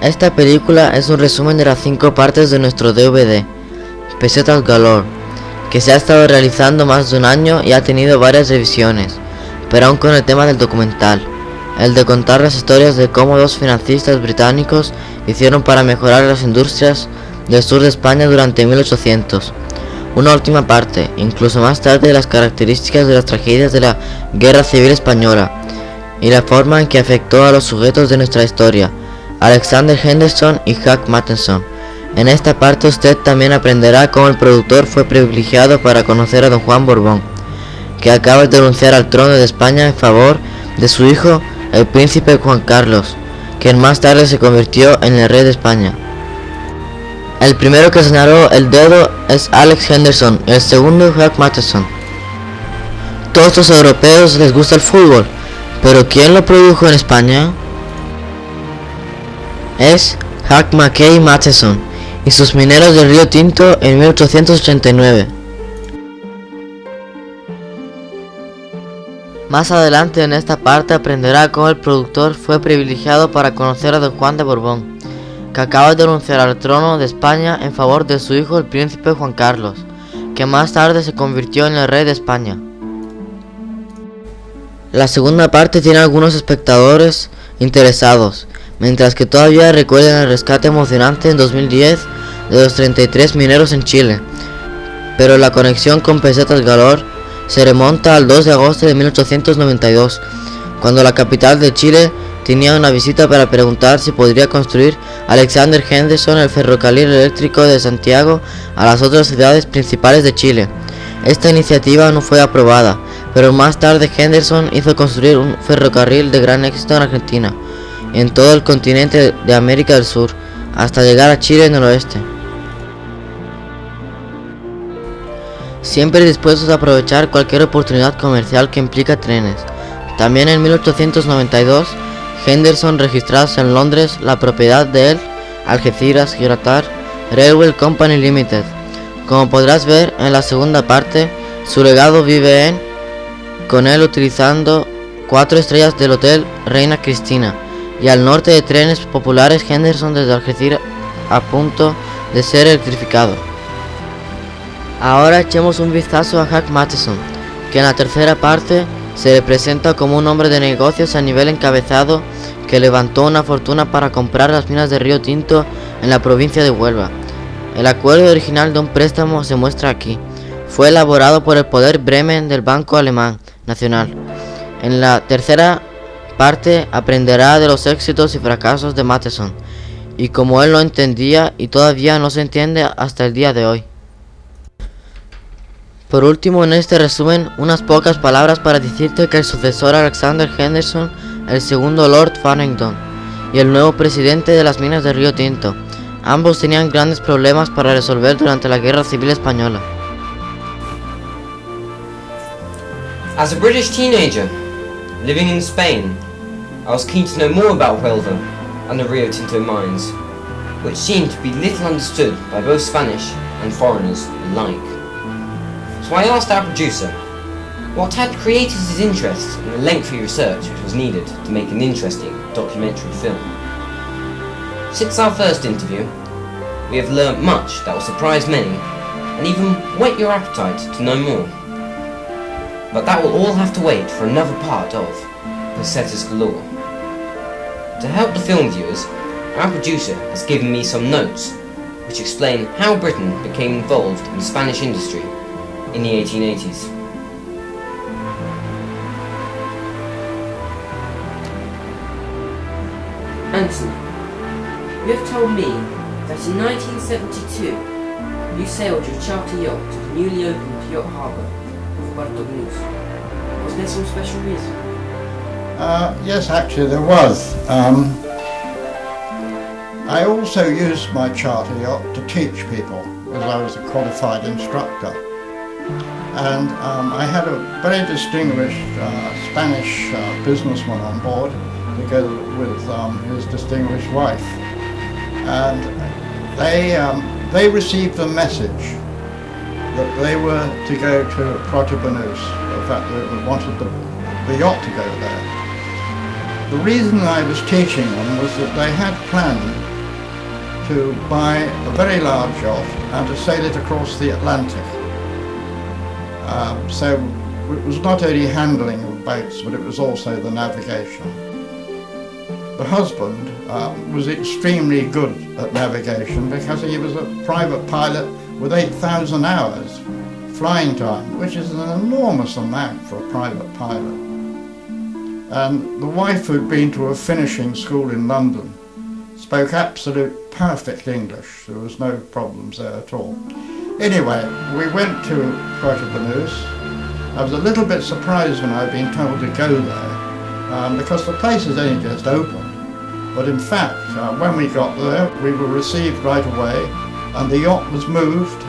Esta película es un resumen de las 5 partes de nuestro DVD, Pesetas Galore, que se ha estado realizando más de un año y ha tenido varias revisiones, pero aún con el tema del documental, el de contar las historias de cómo dos financistas británicos hicieron para mejorar las industrias del sur de España durante 1800. Una última parte, incluso más tarde, de las características de las tragedias de la Guerra Civil Española y la forma en que afectó a los sujetos de nuestra historia, Alexander Henderson y Jack Matheson. En esta parte usted también aprenderá cómo el productor fue privilegiado para conocer a don Juan Borbón, que acaba de renunciar al trono de España en favor de su hijo, el príncipe Juan Carlos, quien más tarde se convirtió en el rey de España. El primero que señaló el dedo es Alex Henderson y el segundo Jack Matheson. Todos los europeos les gusta el fútbol, pero ¿quién lo produjo en España? Es Jack Mackay Matheson y sus mineros del Río Tinto en 1889. Más adelante en esta parte aprenderá cómo el productor fue privilegiado para conocer a don Juan de Borbón, que acaba de renunciar al trono de España en favor de su hijo el príncipe Juan Carlos, que más tarde se convirtió en el rey de España. La segunda parte tiene algunos espectadores interesados, mientras que todavía recuerdan el rescate emocionante en 2010 de los 33 mineros en Chile, pero la conexión con Pesetas Galore se remonta al 2 de agosto de 1892, cuando la capital de Chile tenía una visita para preguntar si podría construir Alexander Henderson el ferrocarril eléctrico de Santiago a las otras ciudades principales de Chile. Esta iniciativa no fue aprobada, pero más tarde Henderson hizo construir un ferrocarril de gran éxito en Argentina, en todo el continente de América del Sur, hasta llegar a Chile en el oeste. Siempre dispuestos a aprovechar cualquier oportunidad comercial que implica trenes. También en 1892, Henderson registró en Londres la propiedad de el Algeciras Gibraltar Railway Company Limited. Como podrás ver en la segunda parte, su legado vive con él utilizando 4 estrellas del Hotel Reina Cristina, y al norte de trenes populares Henderson desde Algeciras a punto de ser electrificado. Ahora echemos un vistazo a Jack Matheson, que en la tercera parte se le presenta como un hombre de negocios a nivel encabezado que levantó una fortuna para comprar las minas de Río Tinto en la provincia de Huelva. El acuerdo original de un préstamo se muestra aquí. Fue elaborado por el Poder Bremen del Banco Alemán Nacional. En la tercera parte aprenderá de los éxitos y fracasos de Matheson, y como él lo entendía y todavía no se entiende hasta el día de hoy. Por último, en este resumen, unas pocas palabras para decirte que el sucesor Alexander Henderson, el segundo Lord Farrington y el nuevo presidente de las minas de Río Tinto, ambos tenían grandes problemas para resolver durante la Guerra Civil Española. As a British teenager, living in Spain, I was keen to know more about Huelva and the Rio Tinto mines, which seemed to be little understood by both Spanish and foreigners alike. So I asked our producer what had created his interest in the lengthy research which was needed to make an interesting documentary film. Since our first interview, we have learnt much that will surprise many and even whet your appetite to know more. But that will all have to wait for another part of Pesetas Galore. To help the film viewers, our producer has given me some notes, which which explain how Britain became involved in the Spanish industry in the 1880s. Anthony, you have told me that in 1972 you sailed your charter yacht to the newly opened yacht harbour of Puerto Banús. Was there some special reason? Yes, actually there was. I also used my charter yacht to teach people, as I was a qualified instructor. And I had a very distinguished Spanish businessman on board, together with his distinguished wife. And they received the message that they were to go to Puerto Banús. In fact, they wanted the yacht to go there. The reason I was teaching them was that they had planned to buy a very large yacht and to sail it across the Atlantic. So it was not only handling of boats, but it was also the navigation. The husband was extremely good at navigation because he was a private pilot with 8,000 hours flying time, which is an enormous amount for a private pilot. And the wife, who'd been to a finishing school in London, spoke absolute perfect English. There was no problems there at all. Anyway, we went to Puerto Banús. I was a little bit surprised when I'd been told to go there because the place has only just opened. But in fact, when we got there, we were received right away, and the yacht was moved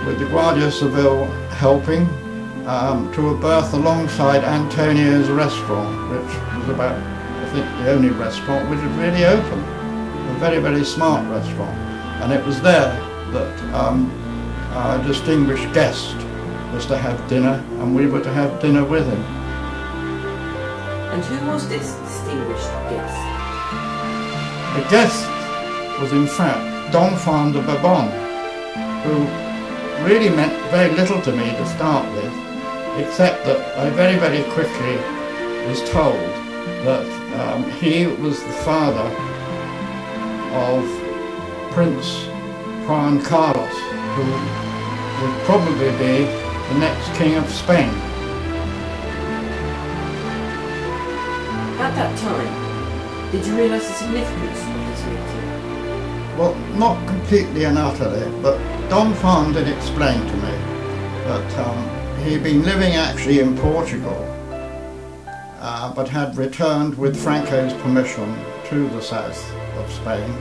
with the Guardia Civil helping to a berth alongside Antonio's restaurant, which was about, I think, the only restaurant which was really open. A very, very smart restaurant. And it was there that our distinguished guest was to have dinner, and we were to have dinner with him. And who was this distinguished guest? The guest was in fact Don Juan de Bourbon, who really meant very little to me to start with, except that I very, very quickly was told that he was the father of Prince Juan Carlos, who would probably be the next king of Spain. At that time, did you realise the significance of this meeting? Well, not completely and utterly, but Don Juan did explain to me that he'd been living actually in Portugal, but had returned with Franco's permission to the south of Spain,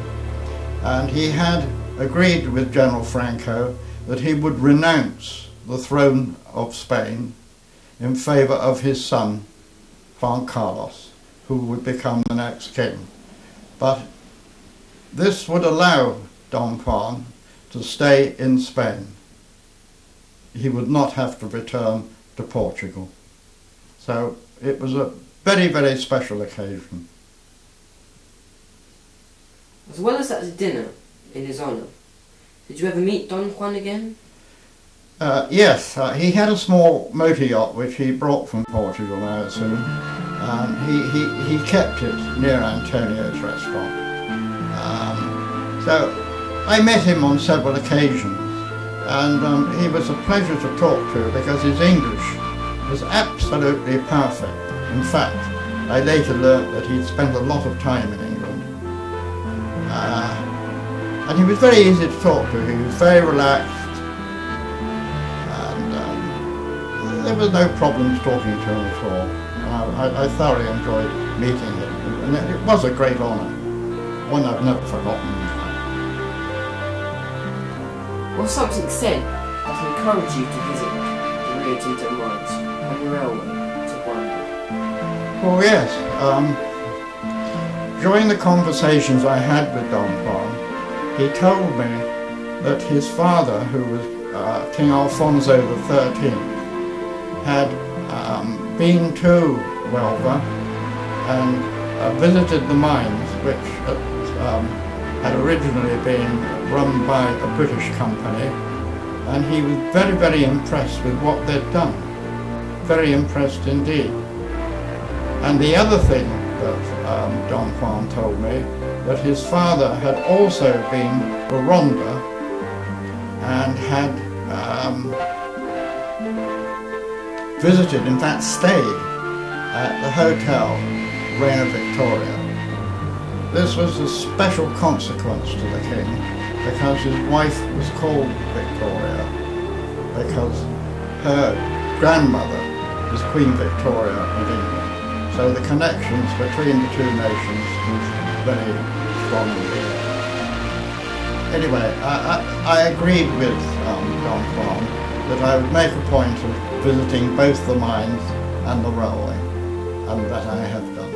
and he had agreed with General Franco that he would renounce the throne of Spain in favour of his son, Juan Carlos, who would become the next king. But this would allow Don Juan to stay in Spain. He would not have to return to Portugal. So it was a very, very special occasion. As well as at dinner in his honour, did you ever meet Don Juan again? Yes, he had a small motor yacht which he brought from Portugal, I assume. He kept it near Antonio's restaurant. So I met him on several occasions, and he was a pleasure to talk to because his English was absolutely perfect. In fact, I later learnt that he'd spent a lot of time in England. And he was very easy to talk to. He was very relaxed, and there was no problems talking to him at all. I thoroughly enjoyed meeting him, and it was a great honour, one I've never forgotten. Was something said that encouraged you to visit the Rio Tinto mines and the railway to Guam? Oh yes. During the conversations I had with Don Juan, he told me that his father, who was King Alfonso XIII, had been to Huelva and visited the mines, which had originally been run by a British company, and he was very, very impressed with what they'd done. Very impressed indeed. And the other thing that Don Juan told me that his father had also been to Rwanda and had visited, in fact stayed, at the Hotel Reina Victoria. This was a special consequence to the king because his wife was called Victoria because her grandmother was Queen Victoria of England. So the connections between the two nations was very strong indeed. Anyway, I agreed with Don Juan that I would make a point of visiting both the mines and the railway, and that I have done.